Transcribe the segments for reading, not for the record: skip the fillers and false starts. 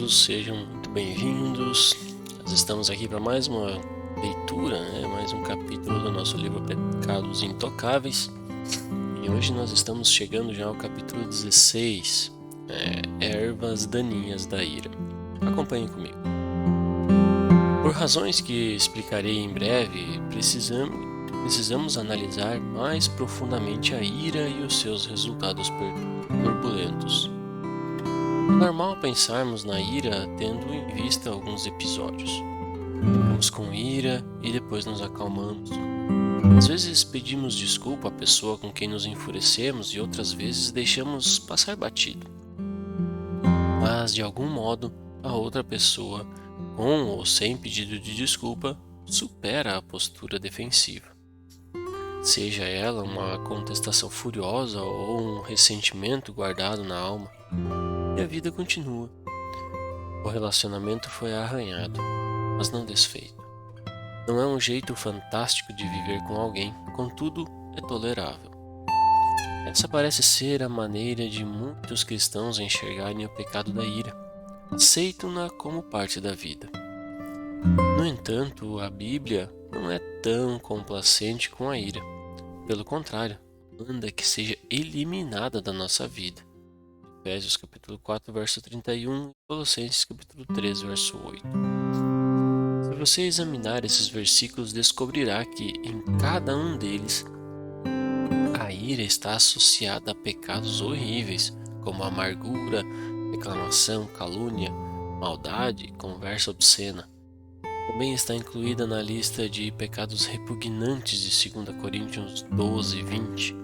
todos, sejam muito bem-vindos. Nós estamos aqui para mais uma leitura, mais um capítulo do nosso livro Pecados Intocáveis. E hoje nós estamos chegando já ao capítulo 16, Ervas Daninhas da Ira. Acompanhem comigo. Por razões que explicarei em breve, precisamos analisar mais profundamente a ira e os seus resultados turbulentos. É normal pensarmos na ira tendo em vista alguns episódios. Ficamos com ira e depois nos acalmamos. Às vezes pedimos desculpa à pessoa com quem nos enfurecemos e outras vezes deixamos passar batido. Mas, de algum modo, a outra pessoa, com ou sem pedido de desculpa, supera a postura defensiva. Seja ela uma contestação furiosa ou um ressentimento guardado na alma, e a vida continua. O relacionamento foi arranhado, mas não desfeito. Não é um jeito fantástico de viver com alguém, contudo, é tolerável. Essa parece ser a maneira de muitos cristãos enxergarem o pecado da ira. Aceitam-na como parte da vida. No entanto, a Bíblia não é tão complacente com a ira. Pelo contrário, manda que seja eliminada da nossa vida. Efésios capítulo 4, verso 31 e Colossenses capítulo 3, verso 8. Se você examinar esses versículos, descobrirá que em cada um deles a ira está associada a pecados horríveis, como amargura, reclamação, calúnia, maldade, conversa obscena. Também está incluída na lista de pecados repugnantes de 2 Coríntios 12, 20.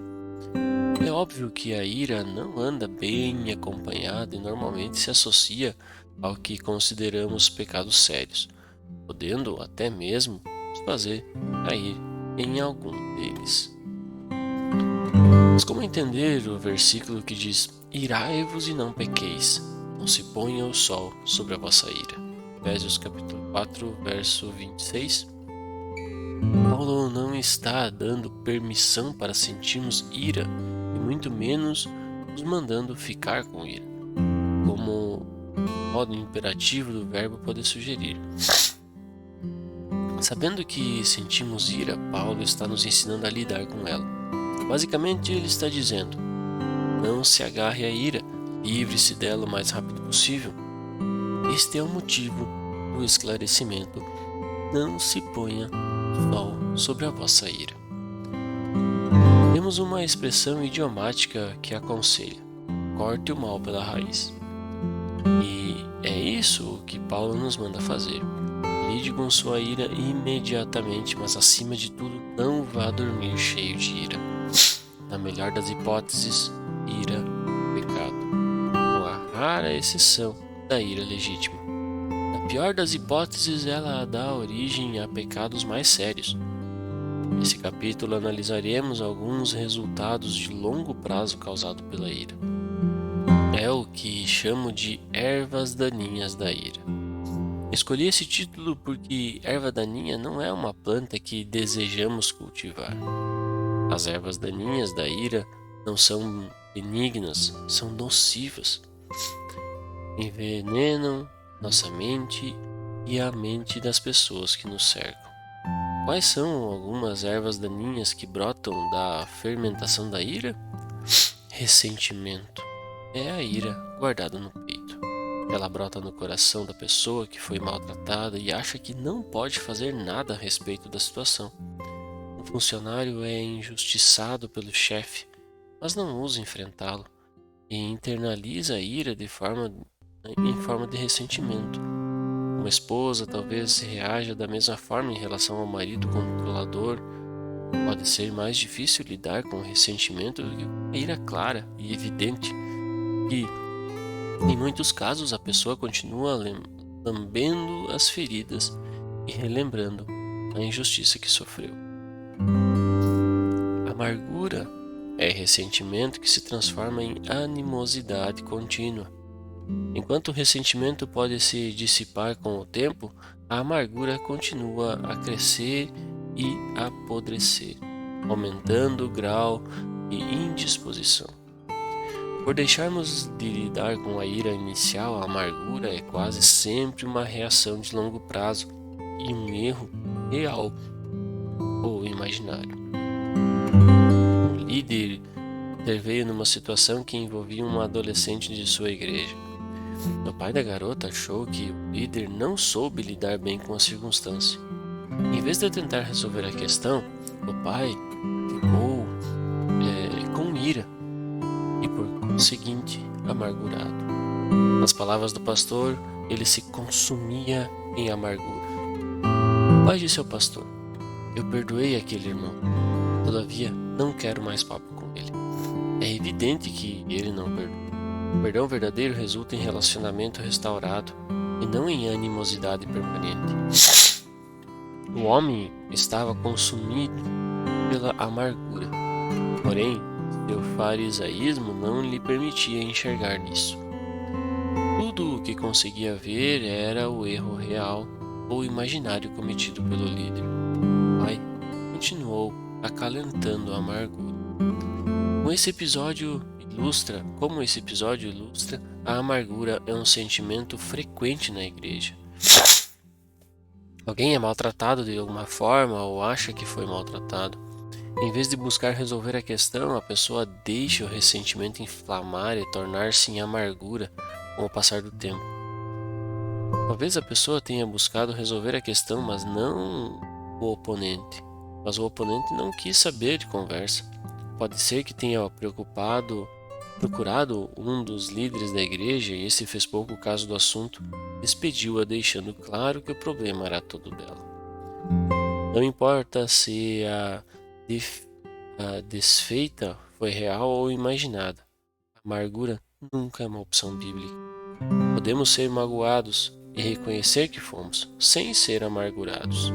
É óbvio que a ira não anda bem acompanhada e normalmente se associa ao que consideramos pecados sérios, podendo até mesmo nos fazer cair em algum deles. Mas como entender o versículo que diz: irai-vos e não pequeis, não se ponha o sol sobre a vossa ira? Efésios capítulo 4, verso 26. Paulo não está dando permissão para sentirmos ira, e muito menos nos mandando ficar com ira, como o modo imperativo do verbo pode sugerir. Sabendo que sentimos ira, Paulo está nos ensinando a lidar com ela. Basicamente, ele está dizendo: não se agarre à ira, livre-se dela o mais rápido possível. Este é o motivo do esclarecimento: não se ponha sol sobre a vossa ira. Temos uma expressão idiomática que aconselha: corte o mal pela raiz. E é isso que Paulo nos manda fazer. Lide com sua ira imediatamente, mas acima de tudo, não vá dormir cheio de ira. Na melhor das hipóteses, ira é pecado, com a rara exceção da ira legítima. Na pior das hipóteses, ela dá origem a pecados mais sérios. Nesse capítulo analisaremos alguns resultados de longo prazo causados pela ira. É o que chamo de ervas daninhas da ira. Escolhi esse título porque erva daninha não é uma planta que desejamos cultivar. As ervas daninhas da ira não são benignas, são nocivas. Envenenam nossa mente e a mente das pessoas que nos cercam. Quais são algumas ervas daninhas que brotam da fermentação da ira? Ressentimento é a ira guardada no peito. Ela brota no coração da pessoa que foi maltratada e acha que não pode fazer nada a respeito da situação. Um funcionário é injustiçado pelo chefe, mas não ousa enfrentá-lo e internaliza a ira em forma de ressentimento. Uma esposa talvez reaja da mesma forma em relação ao marido controlador. Pode ser mais difícil lidar com o ressentimento do que a ira clara e evidente, e em muitos casos a pessoa continua lambendo as feridas e relembrando a injustiça que sofreu. Amargura é ressentimento que se transforma em animosidade contínua. Enquanto o ressentimento pode se dissipar com o tempo, a amargura continua a crescer e apodrecer, aumentando o grau de indisposição. Por deixarmos de lidar com a ira inicial, a amargura é quase sempre uma reação de longo prazo e um erro real ou imaginário. O líder interveio numa situação que envolvia uma adolescente de sua igreja. O pai da garota achou que o líder não soube lidar bem com a circunstância. Em vez de tentar resolver a questão, o pai ficou com ira e, por conseguinte, amargurado. Nas palavras do pastor, ele se consumia em amargura. O pai disse ao pastor: "Eu perdoei aquele irmão, todavia não quero mais papo com ele." É evidente que ele não perdoou. O perdão verdadeiro resulta em relacionamento restaurado e não em animosidade permanente. O homem estava consumido pela amargura, porém, seu farisaísmo não lhe permitia enxergar nisso. Tudo o que conseguia ver era o erro real ou imaginário cometido pelo líder. O pai continuou acalentando a amargura. Como esse episódio ilustra, a amargura é um sentimento frequente na igreja. Alguém é maltratado de alguma forma ou acha que foi maltratado. Em vez de buscar resolver a questão, a pessoa deixa o ressentimento inflamar e tornar-se em amargura com o passar do tempo. Talvez a pessoa tenha buscado resolver a questão, mas o oponente não quis saber de conversa. Pode ser que tenha procurado um dos líderes da igreja e esse fez pouco caso do assunto, despediu-a deixando claro que o problema era todo dela. Não importa se a desfeita foi real ou imaginada, a amargura nunca é uma opção bíblica. Podemos ser magoados e reconhecer que fomos, sem ser amargurados.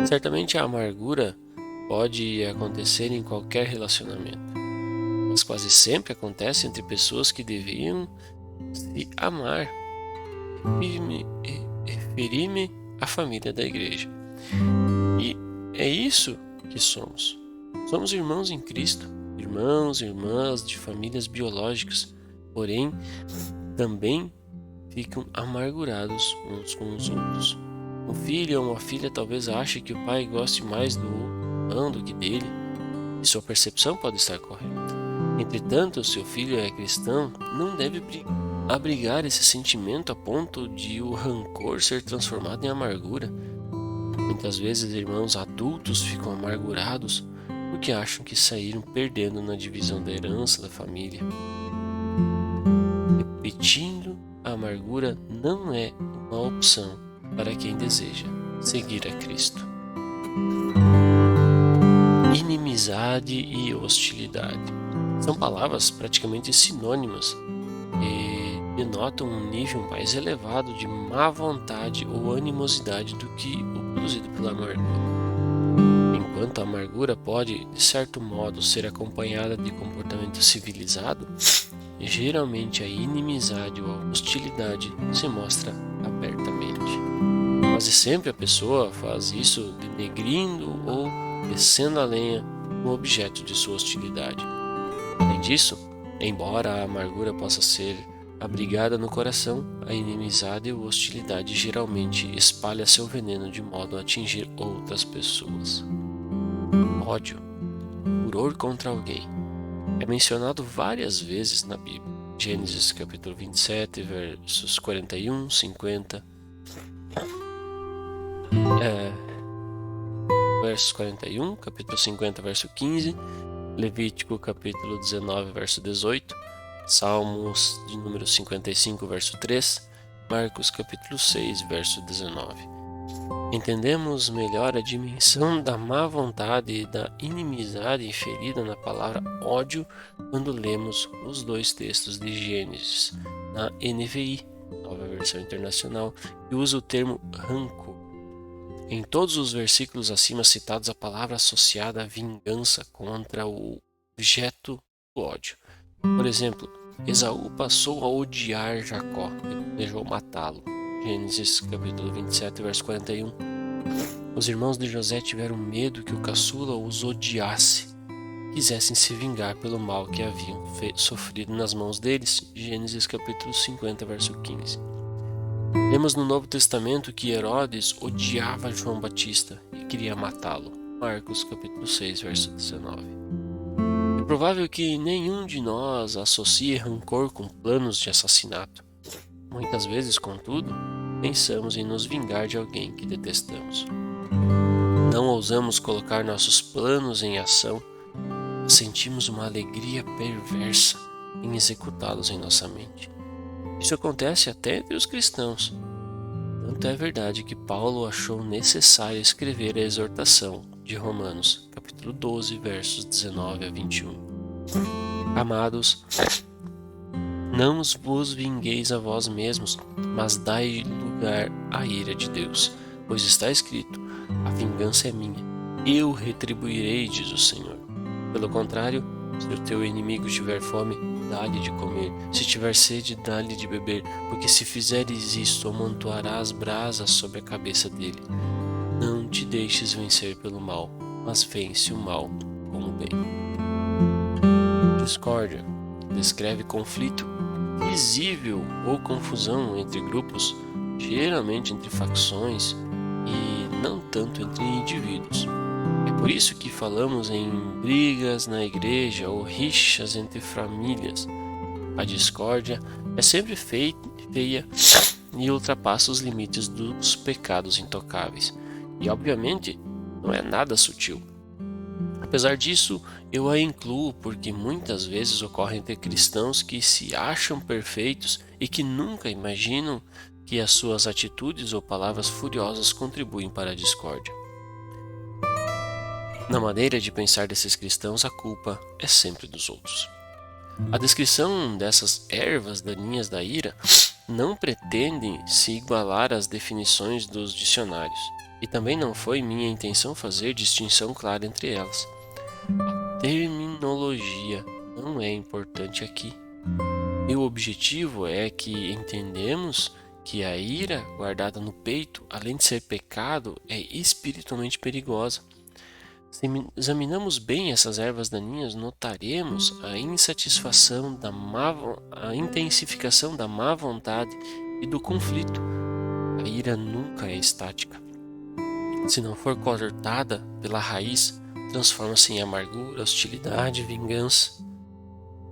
Certamente a amargura pode acontecer em qualquer relacionamento, mas quase sempre acontece entre pessoas que deveriam se amar. Referi-me à família da igreja. E é isso que somos. Somos irmãos em Cristo, irmãos e irmãs de famílias biológicas, porém também ficam amargurados uns com os outros. Um filho ou uma filha talvez ache que o pai goste mais do irmão do que dele, e sua percepção pode estar correta. Entretanto, se seu filho é cristão, não deve abrigar esse sentimento a ponto de o rancor ser transformado em amargura. Muitas vezes irmãos adultos ficam amargurados porque acham que saíram perdendo na divisão da herança da família. Repetindo, a amargura não é uma opção para quem deseja seguir a Cristo. Inimizade e hostilidade são palavras praticamente sinônimas e denotam um nível mais elevado de má vontade ou animosidade do que o produzido pela amargura. Enquanto a amargura pode, de certo modo, ser acompanhada de comportamento civilizado, geralmente a inimizade ou a hostilidade se mostra abertamente. Quase sempre a pessoa faz isso denegrindo ou descendo a lenha no objeto de sua hostilidade. Além disso, embora a amargura possa ser abrigada no coração, a inimizade ou hostilidade geralmente espalha seu veneno de modo a atingir outras pessoas. Ódio, furor contra alguém, é mencionado várias vezes na Bíblia. Gênesis capítulo 27, versos 41, 50, versos 41, capítulo 50, verso 15, Levítico capítulo 19, verso 18, Salmos de número 55, verso 3, Marcos capítulo 6, verso 19. Entendemos melhor a dimensão da má vontade e da inimizade inferida na palavra ódio quando lemos os dois textos de Gênesis na NVI, Nova Versão Internacional, que usa o termo rancor. Em todos os versículos acima citados, a palavra associada à vingança contra o objeto do ódio. Por exemplo, Esaú passou a odiar Jacó e desejou matá-lo. Gênesis capítulo 27, verso 41. Os irmãos de José tiveram medo que o caçula os odiasse quisessem se vingar pelo mal que haviam sofrido nas mãos deles. Gênesis capítulo 50, verso 15. Lemos no Novo Testamento que Herodes odiava João Batista e queria matá-lo. Marcos capítulo 6, verso 19. É provável que nenhum de nós associe rancor com planos de assassinato. Muitas vezes, contudo, pensamos em nos vingar de alguém que detestamos. Não ousamos colocar nossos planos em ação, mas sentimos uma alegria perversa em executá-los em nossa mente. Isso acontece até entre os cristãos. Tanto é verdade que Paulo achou necessário escrever a exortação de Romanos, capítulo 12, versos 19 a 21. Amados, não vos vingueis a vós mesmos, mas dai lugar à ira de Deus, pois está escrito: a vingança é minha, eu retribuirei, diz o Senhor. Pelo contrário, se o teu inimigo tiver fome, dá-lhe de comer, se tiver sede, dá-lhe de beber, porque se fizeres isto, amontoarás brasas sobre a cabeça dele. Não te deixes vencer pelo mal, mas vence o mal com o bem. Discórdia descreve conflito visível ou confusão entre grupos, geralmente entre facções e não tanto entre indivíduos. É por isso que falamos em brigas na igreja ou rixas entre famílias. A discórdia é sempre feia e ultrapassa os limites dos pecados intocáveis. E obviamente não é nada sutil. Apesar disso, eu a incluo porque muitas vezes ocorre entre cristãos que se acham perfeitos e que nunca imaginam que as suas atitudes ou palavras furiosas contribuem para a discórdia. Na maneira de pensar desses cristãos, a culpa é sempre dos outros. A descrição dessas ervas daninhas da ira não pretende se igualar às definições dos dicionários, e também não foi minha intenção fazer distinção clara entre elas. A terminologia não é importante aqui. Meu objetivo é que entendemos que a ira guardada no peito, além de ser pecado, é espiritualmente perigosa. Se examinamos bem essas ervas daninhas, notaremos a insatisfação, a intensificação da má vontade e do conflito. A ira nunca é estática. Se não for cortada pela raiz, transforma-se em amargura, hostilidade, vingança.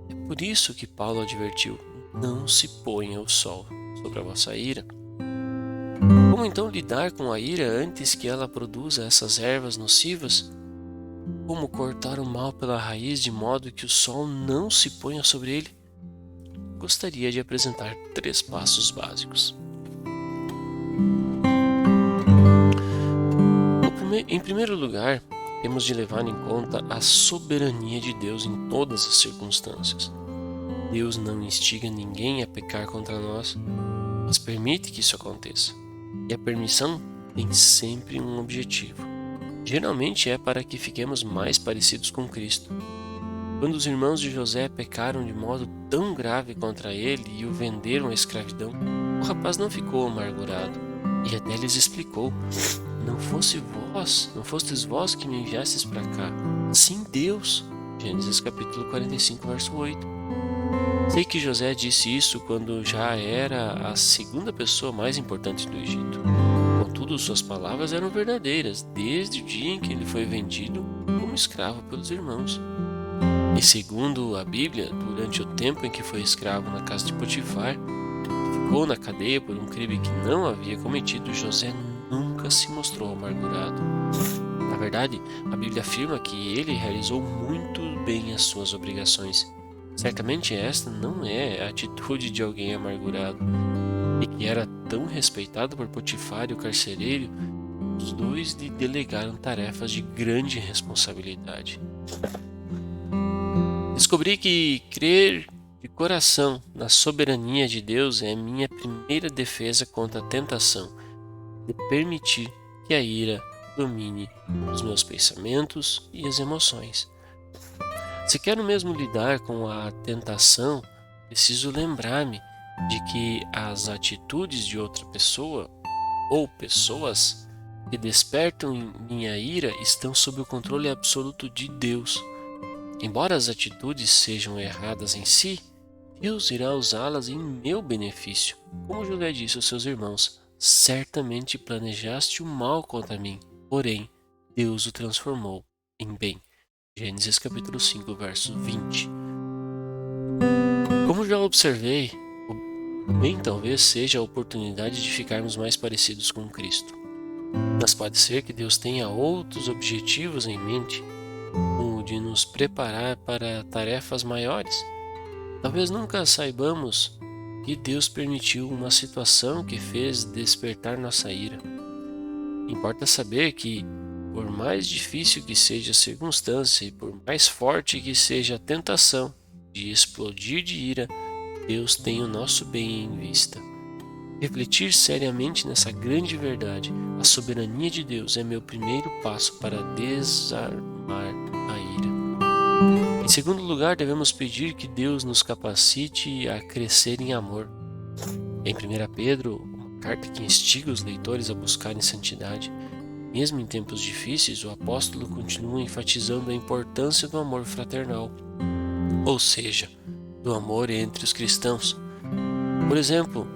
É por isso que Paulo advertiu: não se ponha o sol sobre a vossa ira. Como então lidar com a ira antes que ela produza essas ervas nocivas? Como cortar o mal pela raiz de modo que o sol não se ponha sobre ele? Gostaria de apresentar 3 passos básicos. Em primeiro lugar, temos de levar em conta a soberania de Deus em todas as circunstâncias. Deus não instiga ninguém a pecar contra nós, mas permite que isso aconteça. E a permissão tem sempre um objetivo. Geralmente é para que fiquemos mais parecidos com Cristo. Quando os irmãos de José pecaram de modo tão grave contra ele e o venderam à escravidão, o rapaz não ficou amargurado e até lhes explicou: não fostes vós que me enviastes para cá, sim Deus. Gênesis capítulo 45, verso 8. Sei que José disse isso quando já era a segunda pessoa mais importante do Egito. Contudo, suas palavras eram verdadeiras desde o dia em que ele foi vendido como escravo pelos irmãos. E segundo a Bíblia, durante o tempo em que foi escravo na casa de Potifar, ficou na cadeia por um crime que não havia cometido, José nunca se mostrou amargurado. Na verdade, a Bíblia afirma que ele realizou muito bem as suas obrigações. Certamente esta não é a atitude de alguém amargurado. E que era tão respeitado por Potifar e o carcereiro, os dois lhe delegaram tarefas de grande responsabilidade. Descobri que crer de coração na soberania de Deus é minha primeira defesa contra a tentação de permitir que a ira domine os meus pensamentos e as emoções. Se quero mesmo lidar com a tentação, preciso lembrar-me de que as atitudes de outra pessoa ou pessoas que despertam em minha ira estão sob o controle absoluto de Deus. Embora as atitudes sejam erradas em si, Deus irá usá-las em meu benefício. Como José disse aos seus irmãos: certamente planejaste o mal contra mim, porém Deus o transformou em bem. Gênesis capítulo 5, verso 20. Como já observei, o bem talvez seja a oportunidade de ficarmos mais parecidos com Cristo. Mas pode ser que Deus tenha outros objetivos em mente, como o de nos preparar para tarefas maiores. Talvez nunca saibamos que Deus permitiu uma situação que fez despertar nossa ira. Importa saber que, por mais difícil que seja a circunstância e por mais forte que seja a tentação de explodir de ira, Deus tem o nosso bem em vista. Refletir seriamente nessa grande verdade, a soberania de Deus, é meu primeiro passo para desarmar a ira. Em segundo lugar, devemos pedir que Deus nos capacite a crescer em amor. Em 1 Pedro, uma carta que instiga os leitores a buscarem santidade, mesmo em tempos difíceis, o apóstolo continua enfatizando a importância do amor fraternal, ou seja, do amor entre os cristãos. Por exemplo,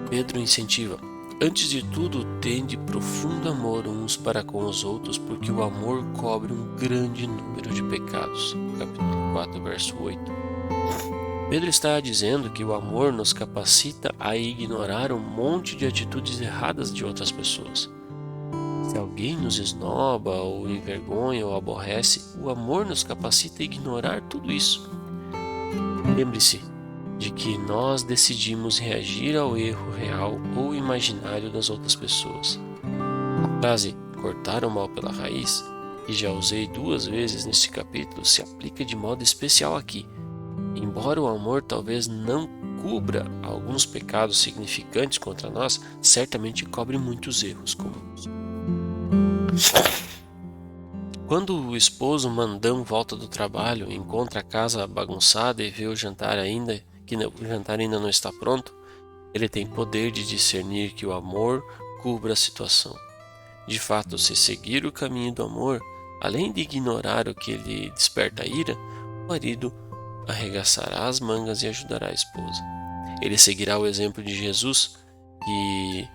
Pedro incentiva: antes de tudo, tende profundo amor uns para com os outros, porque o amor cobre um grande número de pecados. Capítulo 4, verso 8. Pedro está dizendo que o amor nos capacita a ignorar um monte de atitudes erradas de outras pessoas. Se alguém nos esnoba, ou envergonha, ou aborrece, o amor nos capacita a ignorar tudo isso. Lembre-se de que nós decidimos reagir ao erro real ou imaginário das outras pessoas. A frase cortar o mal pela raiz, que já usei 2 vezes neste capítulo, se aplica de modo especial aqui. Embora o amor talvez não cubra alguns pecados significantes contra nós, certamente cobre muitos erros comuns. Quando o esposo mandão volta do trabalho, encontra a casa bagunçada e vê o jantar ainda não está pronto, ele tem poder de discernir que o amor cubra a situação. De fato, se seguir o caminho do amor, além de ignorar o que lhe desperta a ira, o marido arregaçará as mangas e ajudará a esposa. Ele seguirá o exemplo de Jesus, que,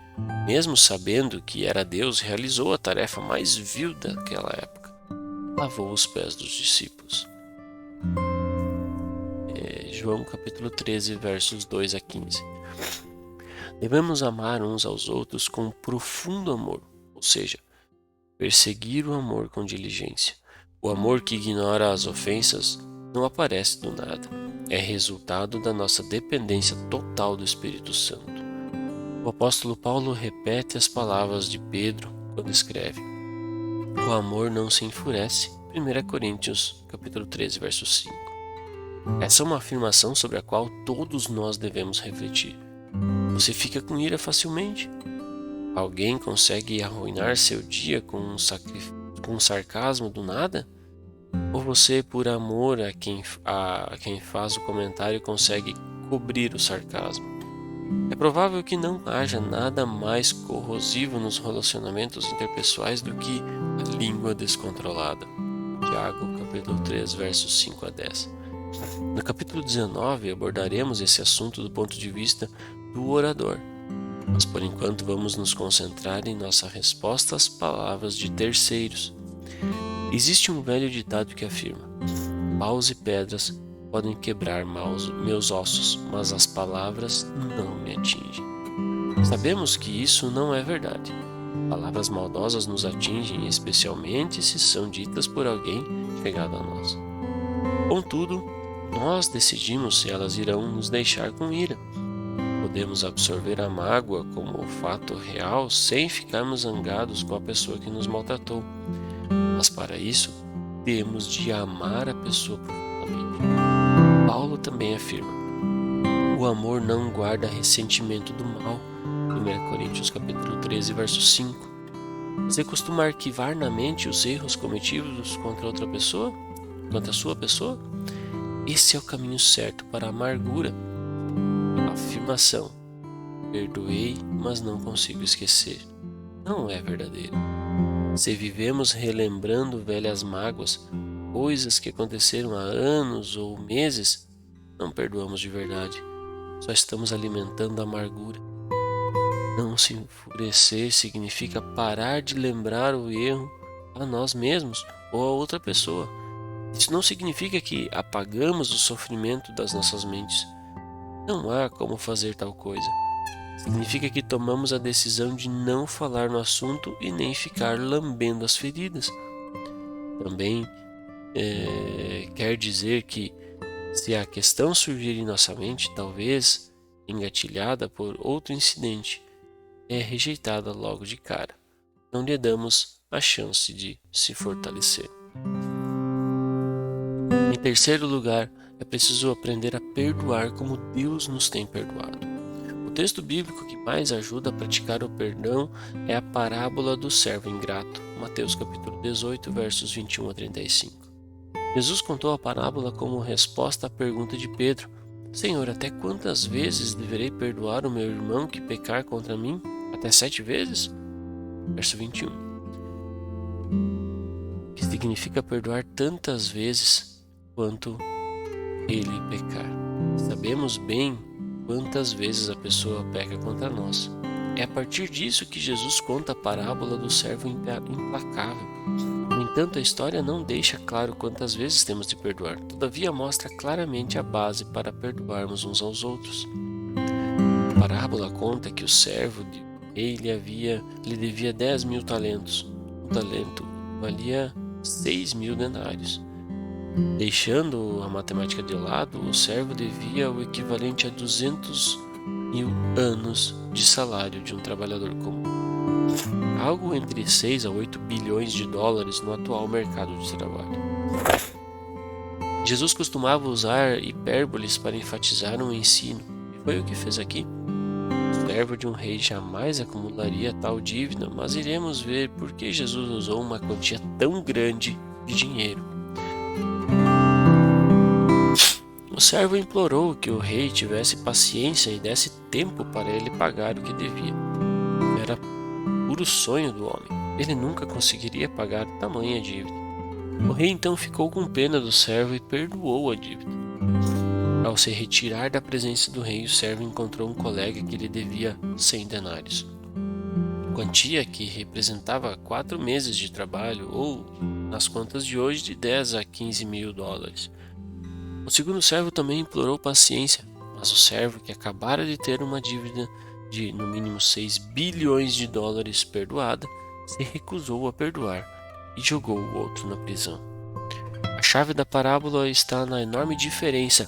mesmo sabendo que era Deus, realizou a tarefa mais vil daquela época: lavou os pés dos discípulos. João capítulo 13, versos 2 a 15. Devemos amar uns aos outros com profundo amor, ou seja, perseguir o amor com diligência. O amor que ignora as ofensas não aparece do nada. É resultado da nossa dependência total do Espírito Santo. O apóstolo Paulo repete as palavras de Pedro quando escreve: o amor não se enfurece. 1 Coríntios capítulo 13, verso 5. Essa é uma afirmação sobre a qual todos nós devemos refletir. Você fica com ira facilmente? Alguém consegue arruinar seu dia com um sarcasmo do nada? Ou você, por amor a quem faz o comentário, consegue cobrir o sarcasmo? É provável que não haja nada mais corrosivo nos relacionamentos interpessoais do que a língua descontrolada. Tiago, capítulo 3, versos 5 a 10. No capítulo 19 abordaremos esse assunto do ponto de vista do orador, mas por enquanto vamos nos concentrar em nossa resposta às palavras de terceiros. Existe um velho ditado que afirma: paus e pedras podem quebrar meus ossos, mas as palavras não me atingem. Sabemos que isso não é verdade. Palavras maldosas nos atingem, especialmente se são ditas por alguém chegado a nós. Contudo, nós decidimos se elas irão nos deixar com ira. Podemos absorver a mágoa como fato real sem ficarmos zangados com a pessoa que nos maltratou. Mas para isso, temos de amar a pessoa profundamente. Paulo também afirma: o amor não guarda ressentimento do mal. 1 Coríntios capítulo 13, verso 5. Você costuma arquivar na mente os erros cometidos contra outra pessoa? Contra a sua pessoa? Esse é o caminho certo para a amargura. A afirmação: perdoei, mas não consigo esquecer, não é verdadeira. Se vivemos relembrando velhas mágoas, coisas que aconteceram há anos ou meses, não perdoamos de verdade. Só estamos alimentando a amargura. Não se enfurecer significa parar de lembrar o erro a nós mesmos ou a outra pessoa. Isso não significa que apagamos o sofrimento das nossas mentes. Não há como fazer tal coisa. Significa que tomamos a decisão de não falar no assunto e nem ficar lambendo as feridas. Também quer dizer que, se a questão surgir em nossa mente, talvez engatilhada por outro incidente, é rejeitada logo de cara. Não lhe damos a chance de se fortalecer. Em terceiro lugar, é preciso aprender a perdoar como Deus nos tem perdoado. O texto bíblico que mais ajuda a praticar o perdão é a parábola do servo ingrato, Mateus capítulo 18, versos 21 a 35. Jesus contou a parábola como resposta à pergunta de Pedro: Senhor, até quantas vezes deverei perdoar o meu irmão que pecar contra mim? Até 7 vezes? Verso 21. Que significa perdoar tantas vezes quanto ele pecar. Sabemos bem quantas vezes a pessoa peca contra nós. É a partir disso que Jesus conta a parábola do servo implacável. No entanto, a história não deixa claro quantas vezes temos de perdoar. Todavia, mostra claramente a base para perdoarmos uns aos outros. A parábola conta que o servo de rei lhe devia 10.000 talentos. Um talento valia 6.000 denários. Deixando a matemática de lado, o servo devia o equivalente a 200.000 anos de salário de um trabalhador comum. Algo entre 6 a 8 bilhões de dólares no atual mercado de trabalho. Jesus costumava usar hipérboles para enfatizar um ensino, e foi o que fez aqui. O servo de um rei jamais acumularia tal dívida, mas iremos ver por que Jesus usou uma quantia tão grande de dinheiro. O servo implorou que o rei tivesse paciência e desse tempo para ele pagar o que devia. Era puro sonho do homem. Ele nunca conseguiria pagar tamanha dívida. O rei então ficou com pena do servo e perdoou a dívida. Ao se retirar da presença do rei, o servo encontrou um colega que lhe devia 100 denários. Quantia que representava 4 meses de trabalho, ou, nas contas de hoje, de 10 a 15.000 dólares. O segundo servo também implorou paciência, mas o servo, que acabara de ter uma dívida de no mínimo 6 bilhões de dólares perdoada, se recusou a perdoar e jogou o outro na prisão. A chave da parábola está na enorme diferença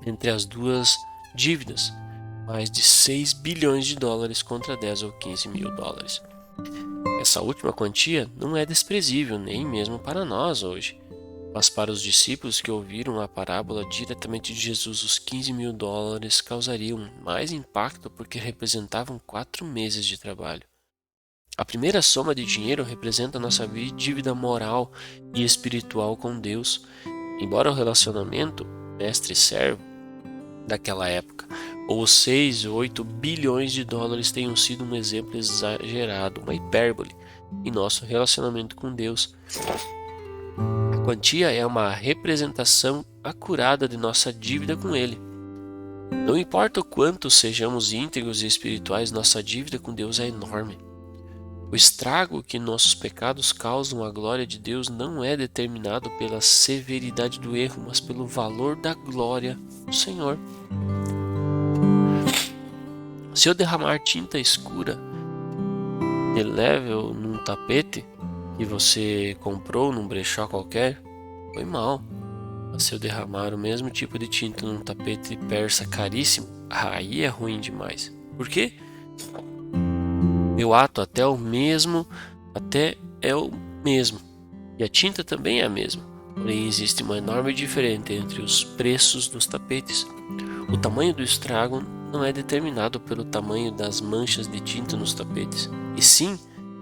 entre as duas dívidas, mais de 6 bilhões de dólares contra 10 ou 15.000 dólares. Essa última quantia não é desprezível nem mesmo para nós hoje. Mas para os discípulos que ouviram a parábola diretamente de Jesus, os 15.000 dólares causariam mais impacto porque representavam 4 meses de trabalho. A primeira soma de dinheiro representa nossa dívida moral e espiritual com Deus. Embora o relacionamento mestre-servo daquela época, ou os 6 ou 8 bilhões de dólares tenham sido um exemplo exagerado, uma hipérbole, em nosso relacionamento com Deus. A quantia é uma representação acurada de nossa dívida com Ele. Não importa o quanto sejamos íntegros e espirituais, nossa dívida com Deus é enorme. O estrago que nossos pecados causam à glória de Deus não é determinado pela severidade do erro, mas pelo valor da glória do Senhor. Se eu derramar tinta escura de level num tapete que você comprou num brechó qualquer, foi mal. Mas se eu derramar o mesmo tipo de tinta num tapete persa caríssimo, aí é ruim demais. Por quê? Meu ato até é o mesmo, e a tinta também é a mesma. Porém, existe uma enorme diferença entre os preços dos tapetes. O tamanho do estrago não é determinado pelo tamanho das manchas de tinta nos tapetes, e sim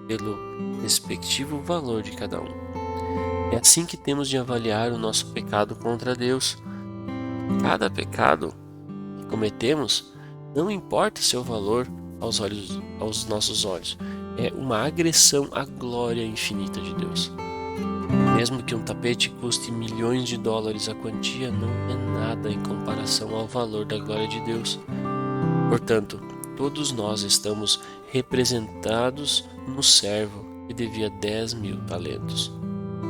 pelo respectivo valor de cada um. É assim que temos de avaliar o nosso pecado contra Deus. Cada pecado que cometemos, não importa seu valor aos nossos olhos, é uma agressão à glória infinita de Deus. Mesmo que um tapete custe milhões de dólares, a quantia não é nada em comparação ao valor da glória de Deus. Portanto, todos nós estamos representados no servo que devia 10.000 talentos.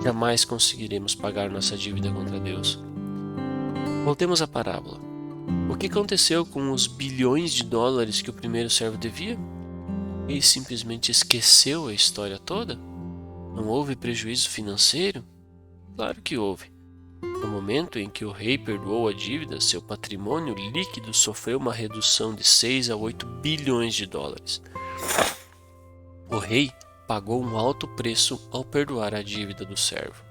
Jamais conseguiremos pagar nossa dívida contra Deus. Voltemos à parábola. O que aconteceu com os bilhões de dólares que o primeiro servo devia? Ele simplesmente esqueceu a história toda? Não houve prejuízo financeiro? Claro que houve. No momento em que o rei perdoou a dívida, seu patrimônio líquido sofreu uma redução de 6 a 8 bilhões de dólares. O rei pagou um alto preço ao perdoar a dívida do servo.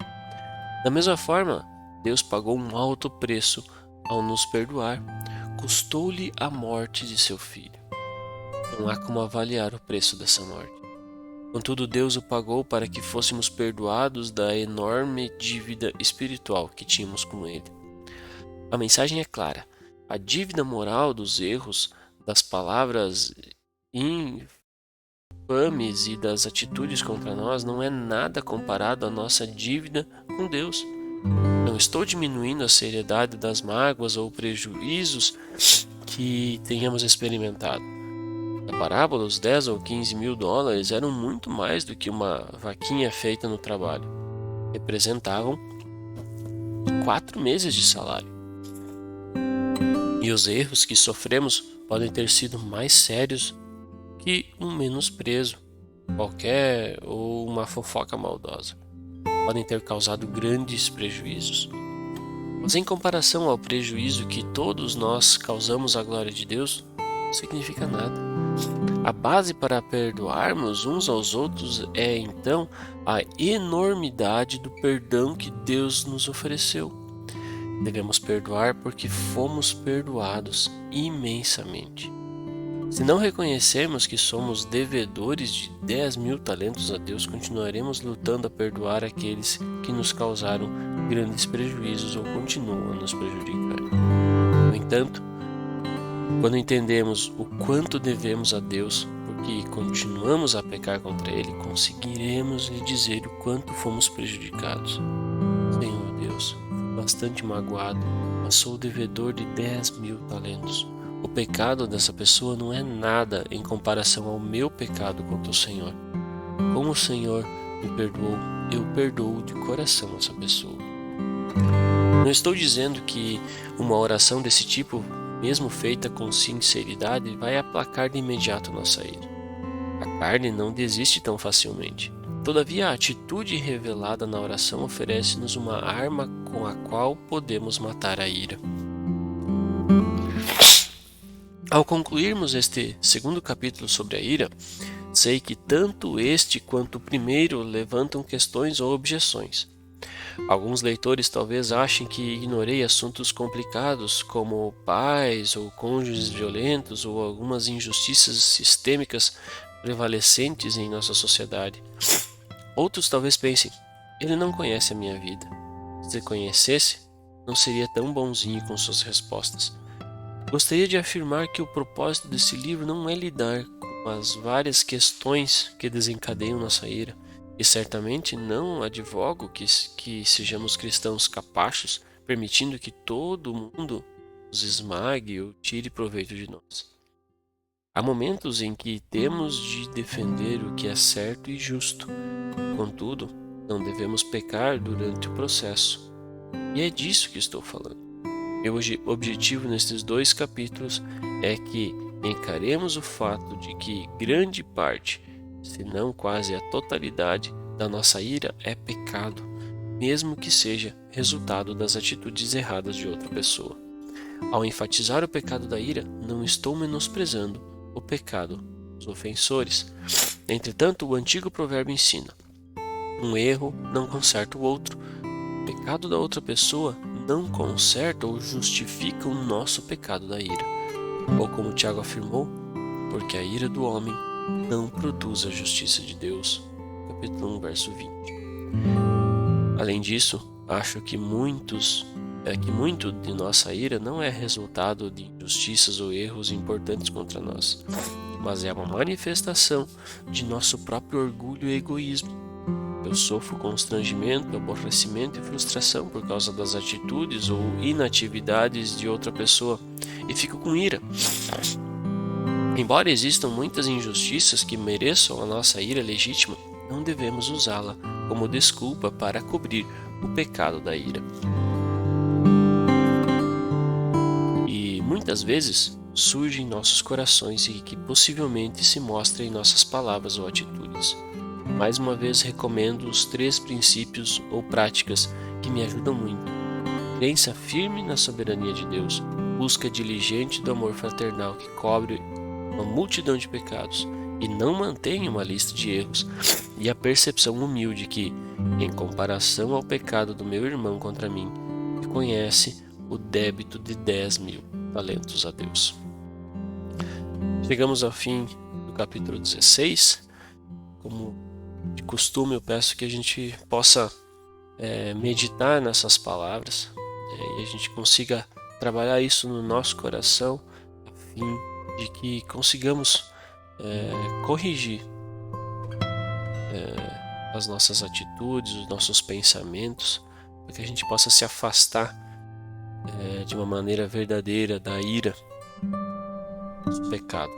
Da mesma forma, Deus pagou um alto preço ao nos perdoar. Custou-lhe a morte de seu filho. Não há como avaliar o preço dessa morte. Contudo, Deus o pagou para que fôssemos perdoados da enorme dívida espiritual que tínhamos com Ele. A mensagem é clara. A dívida moral dos erros, das palavras infames e das atitudes contra nós não é nada comparado à nossa dívida com Deus. Não estou diminuindo a seriedade das mágoas ou prejuízos que tenhamos experimentado. Na parábola, os 10 ou 15 mil dólares eram muito mais do que uma vaquinha feita no trabalho. Representavam 4 meses de salário. E os erros que sofremos podem ter sido mais sérios que um menosprezo qualquer ou uma fofoca maldosa. Podem ter causado grandes prejuízos. Mas em comparação ao prejuízo que todos nós causamos à glória de Deus, não significa nada. A base para perdoarmos uns aos outros é, então, a enormidade do perdão que Deus nos ofereceu. Devemos perdoar porque fomos perdoados imensamente. Se não reconhecermos que somos devedores de 10.000 talentos a Deus, continuaremos lutando a perdoar aqueles que nos causaram grandes prejuízos ou continuam a nos prejudicar. No entanto, quando entendemos o quanto devemos a Deus, porque continuamos a pecar contra Ele, conseguiremos lhe dizer o quanto fomos prejudicados. Senhor Deus, fui bastante magoado, mas sou devedor de 10.000 talentos. O pecado dessa pessoa não é nada em comparação ao meu pecado contra o Senhor. Como o Senhor me perdoou, eu perdoo de coração essa pessoa. Não estou dizendo que uma oração desse tipo, mesmo feita com sinceridade, vai aplacar de imediato nossa ira. A carne não desiste tão facilmente. Todavia, a atitude revelada na oração oferece-nos uma arma com a qual podemos matar a ira. Ao concluirmos este segundo capítulo sobre a ira, sei que tanto este quanto o primeiro levantam questões ou objeções. Alguns leitores talvez achem que ignorei assuntos complicados como pais ou cônjuges violentos ou algumas injustiças sistêmicas prevalecentes em nossa sociedade. Outros talvez pensem, ele não conhece a minha vida. Se conhecesse, não seria tão bonzinho com suas respostas. Gostaria de afirmar que o propósito desse livro não é lidar com as várias questões que desencadeiam nossa ira, e certamente não advogo que sejamos cristãos capachos, permitindo que todo mundo nos esmague ou tire proveito de nós. Há momentos em que temos de defender o que é certo e justo. Contudo, não devemos pecar durante o processo. E é disso que estou falando. Meu objetivo nestes 2 capítulos é que encaremos o fato de que grande parte, se não quase a totalidade, da nossa ira é pecado, mesmo que seja resultado das atitudes erradas de outra pessoa. Ao enfatizar o pecado da ira, não estou menosprezando o pecado dos ofensores. Entretanto, o antigo provérbio ensina: um erro não conserta o outro. O pecado da outra pessoa não conserta ou justifica o nosso pecado da ira. Ou como Tiago afirmou, porque a ira do homem não produz a justiça de Deus. Capítulo 1, verso 20. Além disso, acho que muito de nossa ira não é resultado de injustiças ou erros importantes contra nós, mas é uma manifestação de nosso próprio orgulho e egoísmo. Eu sofro constrangimento, aborrecimento e frustração por causa das atitudes ou inatividades de outra pessoa e fico com ira. Embora existam muitas injustiças que mereçam a nossa ira legítima, não devemos usá-la como desculpa para cobrir o pecado da ira. E muitas vezes surge em nossos corações e que possivelmente se mostra em nossas palavras ou atitudes. Mais uma vez recomendo os 3 princípios ou práticas que me ajudam muito. Crença firme na soberania de Deus, busca diligente do amor fraternal que cobre uma multidão de pecados e não mantém uma lista de erros, e a percepção humilde que, em comparação ao pecado do meu irmão contra mim, reconhece o débito de 10.000 talentos a Deus. Chegamos ao fim do capítulo 16. Como de costume, eu peço que a gente possa meditar nessas palavras e a gente consiga trabalhar isso no nosso coração, a fim de que consigamos corrigir as nossas atitudes, os nossos pensamentos, para que a gente possa se afastar de uma maneira verdadeira da ira, do pecado.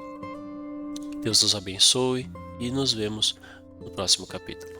Deus nos abençoe e nos vemos no próximo capítulo.